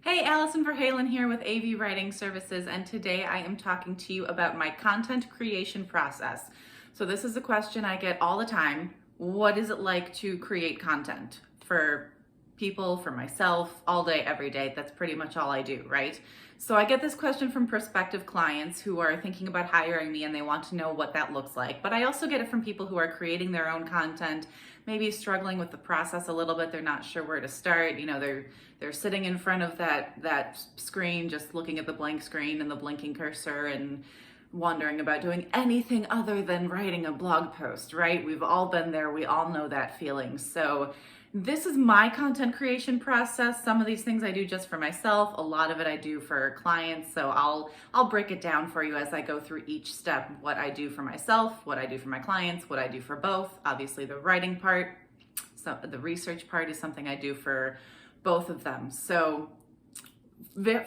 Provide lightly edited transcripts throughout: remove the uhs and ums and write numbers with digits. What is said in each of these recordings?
Hey, Allison Verhalen here with AV Writing Services, and today I am talking to you about my content creation process. So this is a question I get all the time. What is it like to create content for people, for myself, all day, every day? That's pretty much all I do, right? So I get this question from prospective clients who are thinking about hiring me and they want to know what that looks like. But I also get it from people who are creating their own content, maybe struggling with the process a little bit. They're not sure where to start. They're sitting in front of that screen, just looking at the blank screen and the blinking cursor and wondering about doing anything other than writing a blog post, right? We've all been there. We all know that feeling. So this is my content creation process. Some of these things I do just for myself. A lot of it I do for clients. So I'll break it down for you as I go through each step, what I do for myself, what I do for my clients, what I do for both. Obviously the writing part, so the research part is something I do for both of them. So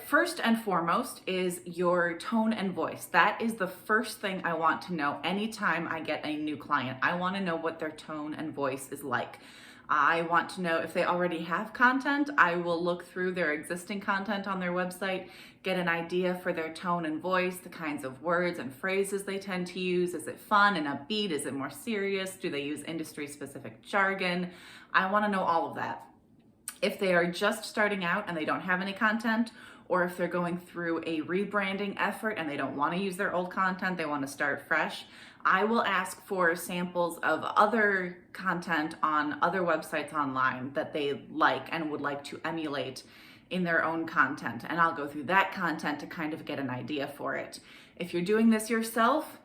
first and foremost is your tone and voice. That is the first thing I want to know anytime I get a new client. I want to know what their tone and voice is like. I want to know if they already have content. I will look through their existing content on their website, get an idea for their tone and voice, the kinds of words and phrases they tend to use. Is it fun and upbeat? Is it more serious? Do they use industry-specific jargon? I want to know all of that. If they are just starting out and they don't have any content, or if they're going through a rebranding effort and they don't want to use their old content, they want to start fresh, I will ask for samples of other content on other websites online that they like and would like to emulate in their own content. And I'll go through that content to kind of get an idea for it. If you're doing this yourself,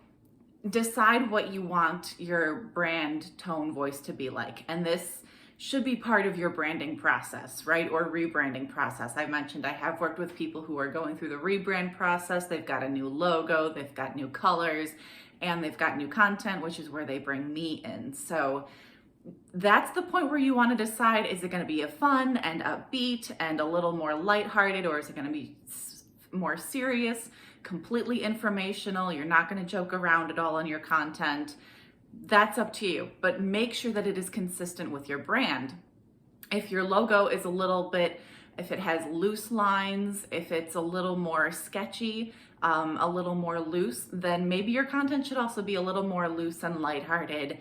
decide what you want your brand tone voice to be like. And this should be part of your branding process, right? Or rebranding process. I mentioned I have worked with people who are going through the rebrand process. They've got a new logo, they've got new colors, and they've got new content, which is where they bring me in. So that's the point where you want to decide, is it going to be a fun and upbeat and a little more lighthearted, or is it going to be more serious, completely informational? You're not going to joke around at all in your content. That's up to you, but make sure that it is consistent with your brand. If your logo is a little bit, if it has loose lines, if it's a little more sketchy, a little more loose, then maybe your content should also be a little more loose and lighthearted.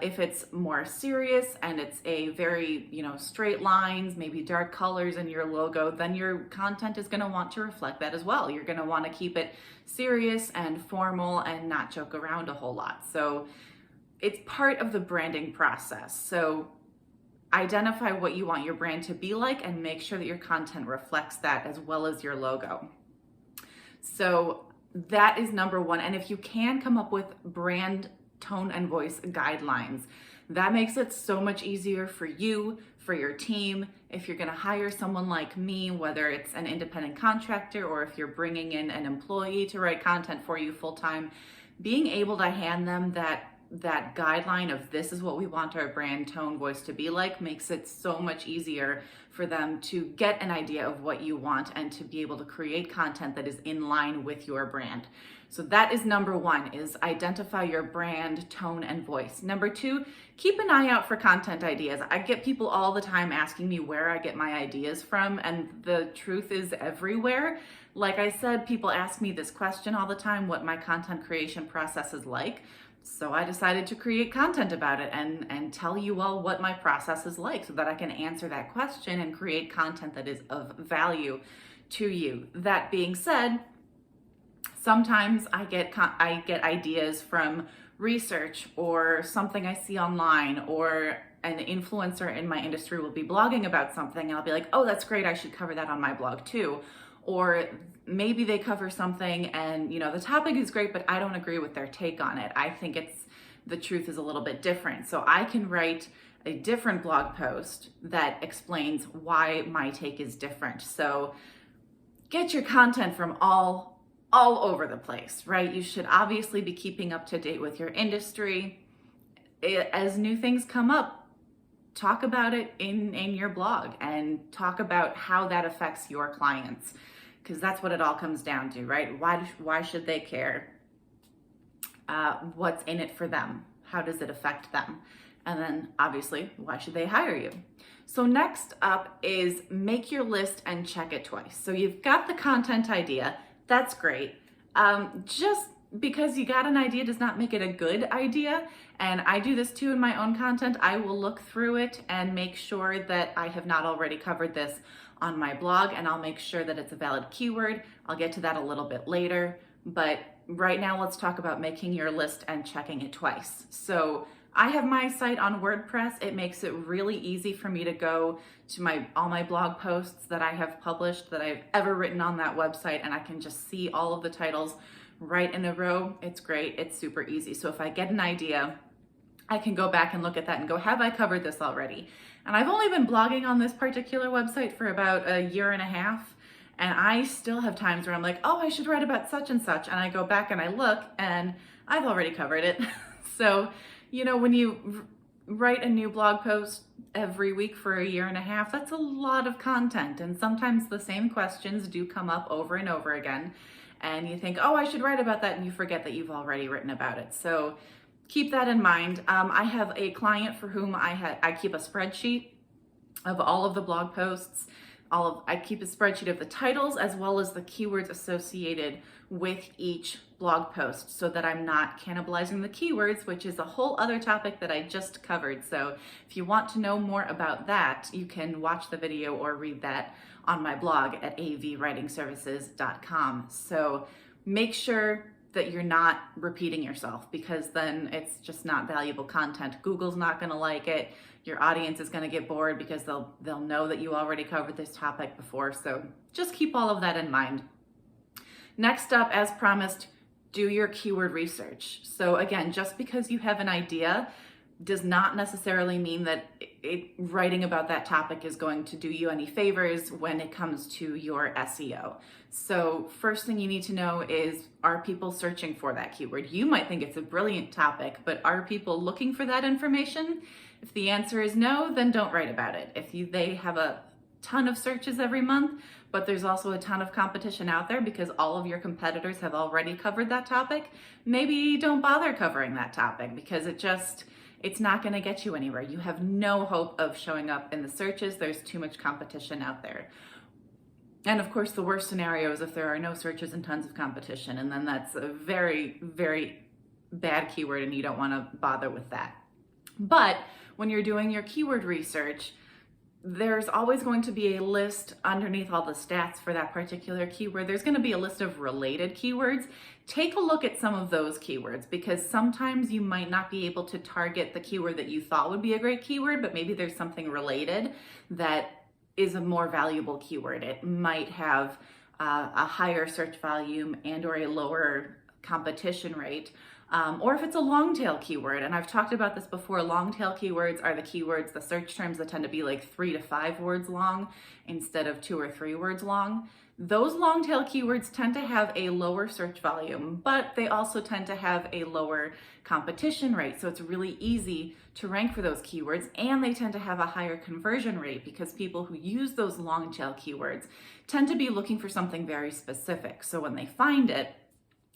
If it's more serious and it's a very, straight lines, maybe dark colors in your logo, then your content is going to want to reflect that as well. You're going to want to keep it serious and formal and not joke around a whole lot. So it's part of the branding process. So identify what you want your brand to be like and make sure that your content reflects that as well as your logo. So that is number one. And if you can come up with brand tone and voice guidelines, that makes it so much easier for you, for your team. If you're going to hire someone like me, whether it's an independent contractor or if you're bringing in an employee to write content for you full time, being able to hand them that guideline of this is what we want our brand tone voice to be like makes it so much easier for them to get an idea of what you want and to be able to create content that is in line with your brand. So that is number one, is identify your brand tone and voice. Number two, keep an eye out for content ideas. I get people all the time asking me where I get my ideas from, and the truth is everywhere. Like I said, people ask me this question all the time, what my content creation process is like. So I decided to create content about it and tell you all what my process is like so that I can answer that question and create content that is of value to you. That being said, sometimes I get ideas from research or something I see online, or an influencer in my industry will be blogging about something and I'll be like, oh, that's great, I should cover that on my blog too. Or maybe they cover something and the topic is great, but I don't agree with their take on it. I think the truth is a little bit different. So I can write a different blog post that explains why my take is different. So get your content from all over the place, right? You should obviously be keeping up to date with your industry. As new things come up, talk about it in your blog and talk about how that affects your clients, because that's what it all comes down to, right? Why should they care? What's in it for them? How does it affect them? And then obviously, why should they hire you? So next up is make your list and check it twice. So you've got the content idea, that's great. Just because you got an idea does not make it a good idea. And I do this too in my own content. I will look through it and make sure that I have not already covered this on my blog, and I'll make sure that it's a valid keyword. I'll get to that a little bit later, but right now let's talk about making your list and checking it twice. So I have my site on WordPress. It makes it really easy for me to go to all my blog posts that I have published, that I've ever written on that website, and I can just see all of the titles right in a row. It's great, it's super easy. So if I get an idea, I can go back and look at that and go, have I covered this already? And I've only been blogging on this particular website for about a year and a half, and I still have times where I'm like, oh, I should write about such and such, and I go back and I look and I've already covered it. So, you know, when you write a new blog post every week for a year and a half, that's a lot of content, and sometimes the same questions do come up over and over again, and you think, oh, I should write about that, and you forget that you've already written about it. So keep that in mind. I have a client for whom I keep a spreadsheet of all of the blog posts. I keep a spreadsheet of the titles as well as the keywords associated with each blog post, so that I'm not cannibalizing the keywords, which is a whole other topic that I just covered. So if you want to know more about that, you can watch the video or read that on my blog at avwritingservices.com. So make sure that you're not repeating yourself, because then it's just not valuable content. Google's not going to like it. Your audience is going to get bored because they'll know that you already covered this topic before. So just keep all of that in mind. Next up, as promised, do your keyword research. So again, just because you have an idea does not necessarily mean that writing about that topic is going to do you any favors when it comes to your SEO. So first thing you need to know is, are people searching for that keyword? You might think it's a brilliant topic, but are people looking for that information? If the answer is no, then don't write about it. If they have a ton of searches every month, but there's also a ton of competition out there because all of your competitors have already covered that topic, maybe don't bother covering that topic, because it's not going to get you anywhere. You have no hope of showing up in the searches. There's too much competition out there. And of course, the worst scenario is if there are no searches and tons of competition, and then that's a very, very bad keyword and you don't want to bother with that. But when you're doing your keyword research, there's always going to be a list underneath all the stats for that particular keyword. There's going to be a list of related keywords. Take a look at some of those keywords, because sometimes you might not be able to target the keyword that you thought would be a great keyword, but maybe there's something related that is a more valuable keyword. It might have a higher search volume and or a lower competition rate. Or if it's a long tail keyword, and I've talked about this before, long tail keywords are the keywords, the search terms that tend to be like 3 to 5 words long instead of 2 or 3 words long. Those long tail keywords tend to have a lower search volume, but they also tend to have a lower competition rate. So it's really easy to rank for those keywords, and they tend to have a higher conversion rate because people who use those long tail keywords tend to be looking for something very specific. So when they find it,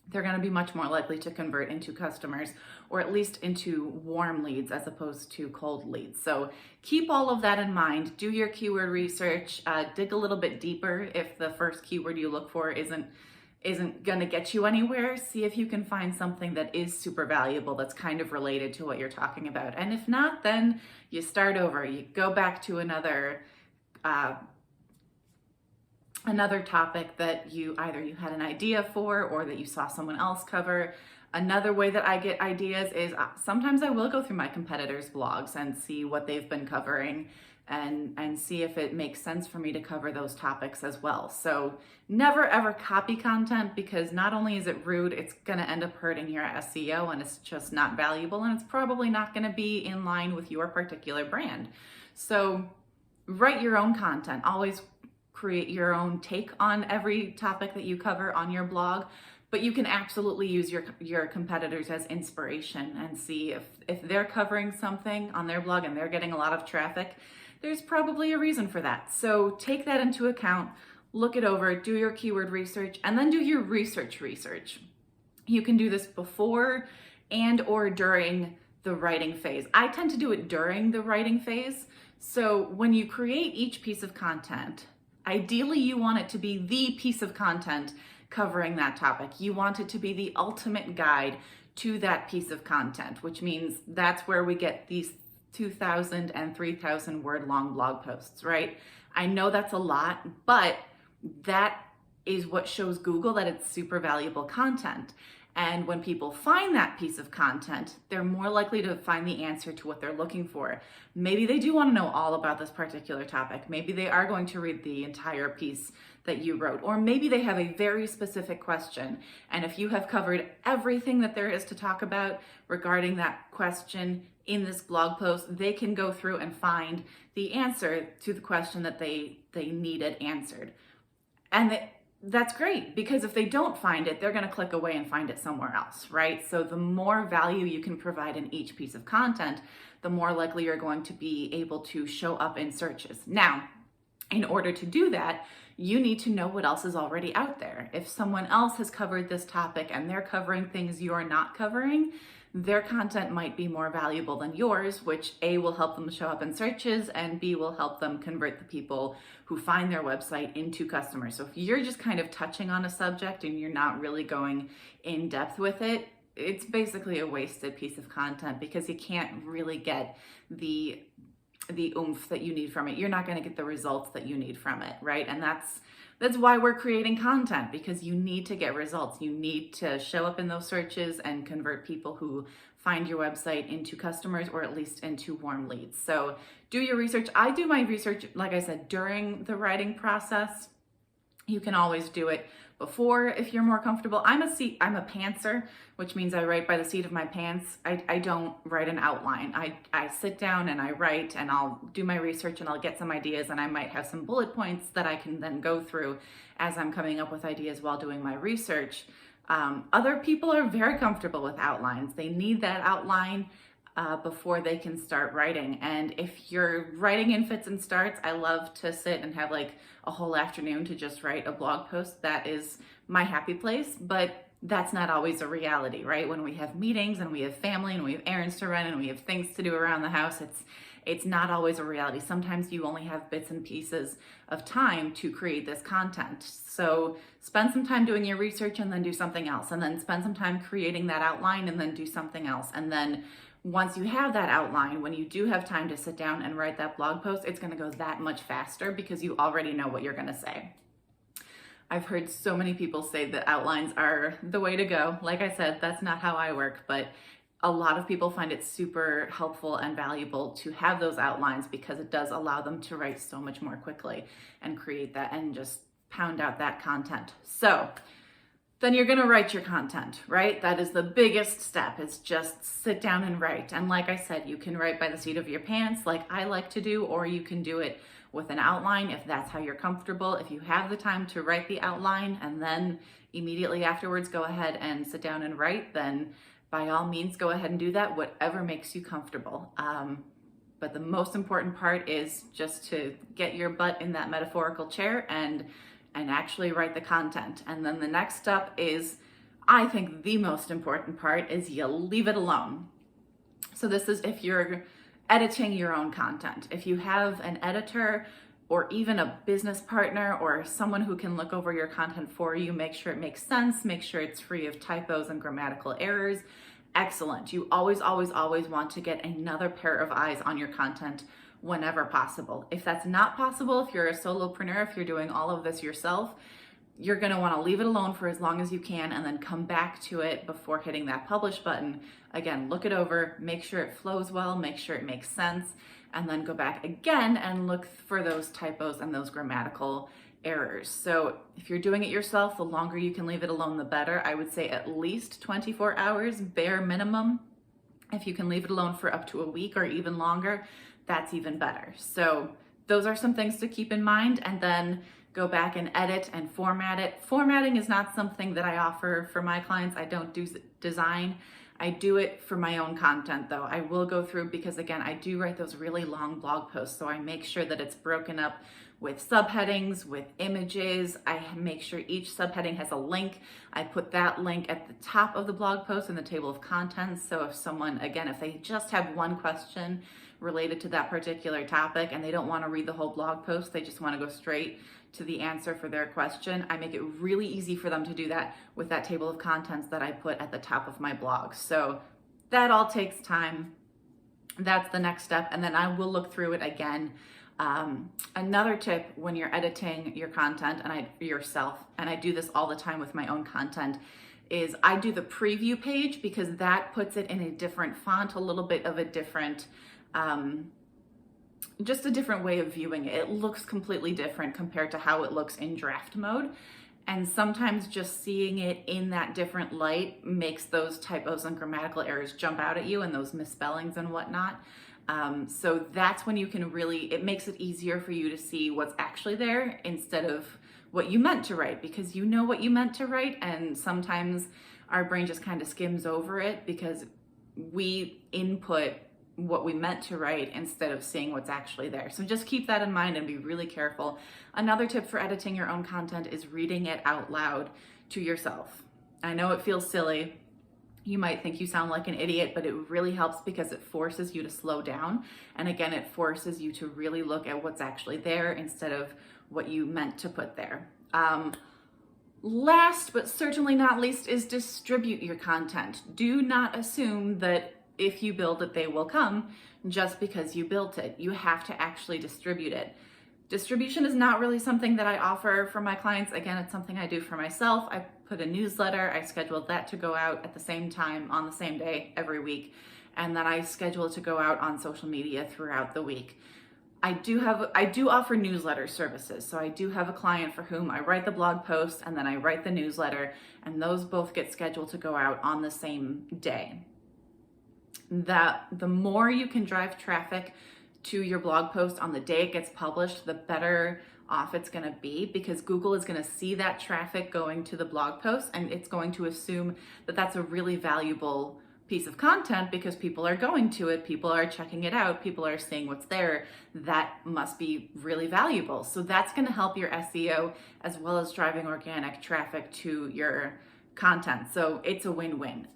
they're going to be much more likely to convert into customers, or at least into warm leads as opposed to cold leads. So keep all of that in mind. Do your keyword research, dig a little bit deeper. If the first keyword you look for isn't going to get you anywhere, see if you can find something that is super valuable that's kind of related to what you're talking about. And if not, then you start over. You go back to another topic that you had an idea for, or that you saw someone else cover. Another way that I get ideas is sometimes I will go through my competitors' blogs and see what they've been covering and see if it makes sense for me to cover those topics as well. So never ever copy content, because not only is it rude, it's going to end up hurting your SEO, and it's just not valuable, and it's probably not going to be in line with your particular brand. So write your own content. Always create your own take on every topic that you cover on your blog, but you can absolutely use your competitors as inspiration and see if they're covering something on their blog and they're getting a lot of traffic, there's probably a reason for that. So take that into account, look it over, do your keyword research, and then do your research. You can do this before and or during the writing phase. I tend to do it during the writing phase. So when you create each piece of content, ideally you want it to be the piece of content covering that topic. You want it to be the ultimate guide to that piece of content, which means that's where we get these 2,000 and 3,000 word long blog posts, right? I know that's a lot, but that is what shows Google that it's super valuable content. And when people find that piece of content, they're more likely to find the answer to what they're looking for. Maybe they do want to know all about this particular topic. Maybe they are going to read the entire piece that you wrote, or maybe they have a very specific question. And if you have covered everything that there is to talk about regarding that question in this blog post, they can go through and find the answer to the question that they needed answered. And that's great, because if they don't find it, they're going to click away and find it somewhere else, right? So the more value you can provide in each piece of content, the more likely you're going to be able to show up in searches. Now, in order to do that, you need to know what else is already out there. If someone else has covered this topic and they're covering things you're not covering, their content might be more valuable than yours, which A, will help them show up in searches, and B, will help them convert the people who find their website into customers. So if you're just kind of touching on a subject and you're not really going in depth with it, it's basically a wasted piece of content, because you can't really get the oomph that you need from it. You're not going to get the results that you need from it, right? And that's why we're creating content, because you need to get results. You need to show up in those searches and convert people who find your website into customers, or at least into warm leads. So do your research. I do my research, like I said, during the writing process. You can always do it before if you're more comfortable. I'm a pantser, which means I write by the seat of my pants. I don't write an outline. I sit down and I write, and I'll do my research and I'll get some ideas, and I might have some bullet points that I can then go through as I'm coming up with ideas while doing my research. Other people are very comfortable with outlines. They need that outline before they can start writing. And if you're writing in fits and starts, I love to sit and have like a whole afternoon to just write a blog post. That is my happy place, but that's not always a reality, right? When we have meetings and we have family and we have errands to run and we have things to do around the house, it's not always a reality. Sometimes you only have bits and pieces of time to create this content. So spend some time doing your research and then do something else, and then spend some time creating that outline and then do something else. And then once you have that outline, when you do have time to sit down and write that blog post, it's going to go that much faster because you already know what you're going to say. I've heard so many people say that outlines are the way to go. Like I said, that's not how I work, but a lot of people find it super helpful and valuable to have those outlines, because it does allow them to write so much more quickly and create that and just pound out that content. So then you're going to write your content, right? That is the biggest step, is just sit down and write. And like I said, you can write by the seat of your pants like I like to do, or you can do it with an outline if that's how you're comfortable. If you have the time to write the outline and then immediately afterwards go ahead and sit down and write, then by all means go ahead and do that, whatever makes you comfortable. But the most important part is just to get your butt in that metaphorical chair and actually write the content. And then the next step is, I think the most important part, is you leave it alone. So this is if you're editing your own content. If you have an editor or even a business partner or someone who can look over your content for you, make sure it makes sense, make sure it's free of typos and grammatical errors. Excellent. You always, always, always want to get another pair of eyes on your content whenever possible. If that's not possible, if you're a solopreneur, if you're doing all of this yourself, you're going to want to leave it alone for as long as you can and then come back to it before hitting that publish button. Again, look it over, make sure it flows well, make sure it makes sense, and then go back again and look for those typos and those grammatical errors. So if you're doing it yourself, the longer you can leave it alone, the better. I would say at least 24 hours, bare minimum. If you can leave it alone for up to a week or even longer, that's even better. So those are some things to keep in mind, and then go back and edit and format it. Formatting is not something that I offer for my clients. I don't do design. I do it for my own content though. I will go through, because again, I do write those really long blog posts. So I make sure that it's broken up with subheadings, with images. I make sure each subheading has a link. I put that link at the top of the blog post in the table of contents. So if someone, again, if they just have one question related to that particular topic and they don't want to read the whole blog post, they just want to go straight to the answer for their question, I make it really easy for them to do that with that table of contents that I put at the top of my blog. So that all takes time. That's the next step, and then I will look through it again. Another tip when you're editing your content and yourself, and I do this all the time with my own content, is I do the preview page because that puts it in a different font, a little bit of a different, just a different way of viewing it. It looks completely different compared to how it looks in draft mode. And sometimes just seeing it in that different light makes those typos and grammatical errors jump out at you and those misspellings and whatnot. So that's when you can really, it makes it easier for you to see what's actually there instead of what you meant to write, because you know what you meant to write, and sometimes our brain just kind of skims over it because we input what we meant to write instead of seeing what's actually there. So just keep that in mind and be really careful. Another tip for editing your own content is reading it out loud to yourself. I know it feels silly. You might think you sound like an idiot, but it really helps because it forces you to slow down. And again, it forces you to really look at what's actually there instead of what you meant to put there. Last but certainly not least is distribute your content. Do not assume that if you build it, they will come just because you built it. You have to actually distribute it. Distribution is not really something that I offer for my clients. Again, it's something I do for myself. I put a newsletter, I scheduled that to go out at the same time on the same day every week. And then I schedule it to go out on social media throughout the week. I do offer newsletter services. So I do have a client for whom I write the blog post and then I write the newsletter, and those both get scheduled to go out on the same day. That the more you can drive traffic to your blog post on the day it gets published, the better off it's going to be, because Google is going to see that traffic going to the blog post and it's going to assume that that's a really valuable piece of content because people are going to it, people are checking it out, people are seeing what's there. That must be really valuable. So that's going to help your SEO as well as driving organic traffic to your content. So it's a win-win.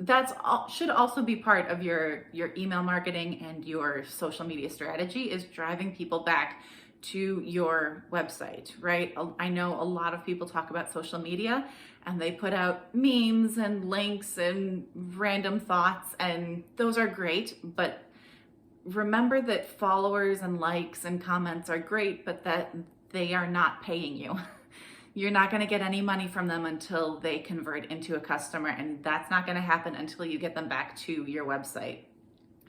Should also be part of your email marketing and your social media strategy, is driving people back to your website, right? I know a lot of people talk about social media and they put out memes and links and random thoughts, and those are great, but remember that followers and likes and comments are great, but that they are not paying you. You're not going to get any money from them until they convert into a customer, and that's not going to happen until you get them back to your website.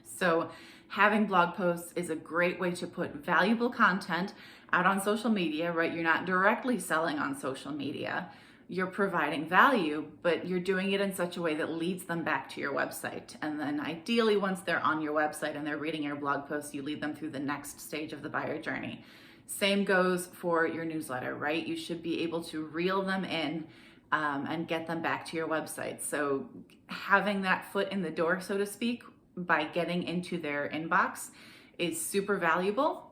So having blog posts is a great way to put valuable content out on social media, right? You're not directly selling on social media. You're providing value, but you're doing it in such a way that leads them back to your website. And then ideally, once they're on your website and they're reading your blog post, you lead them through the next stage of the buyer journey. Same goes for your newsletter, right? You should be able to reel them in and get them back to your website. So having that foot in the door, so to speak, by getting into their inbox is super valuable,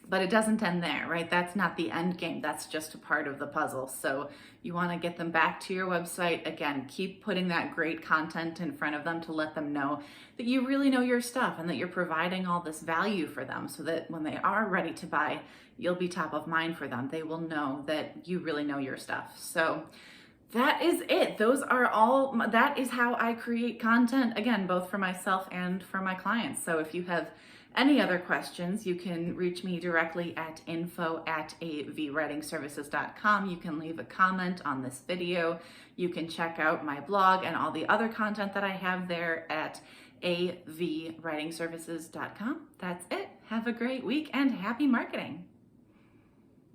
but it doesn't end there, right? That's not the end game. That's just a part of the puzzle. So you want to get them back to your website. Again, keep putting that great content in front of them to let them know that you really know your stuff and that you're providing all this value for them, so that when they are ready to buy, you'll be top of mind for them. They will know that you really know your stuff. So that is it. That is how I create content, again, both for myself and for my clients. So if you have any other questions, you can reach me directly at info@avwritingservices.com. You can leave a comment on this video. You can check out my blog and all the other content that I have there at avwritingservices.com. That's it. Have a great week and happy marketing.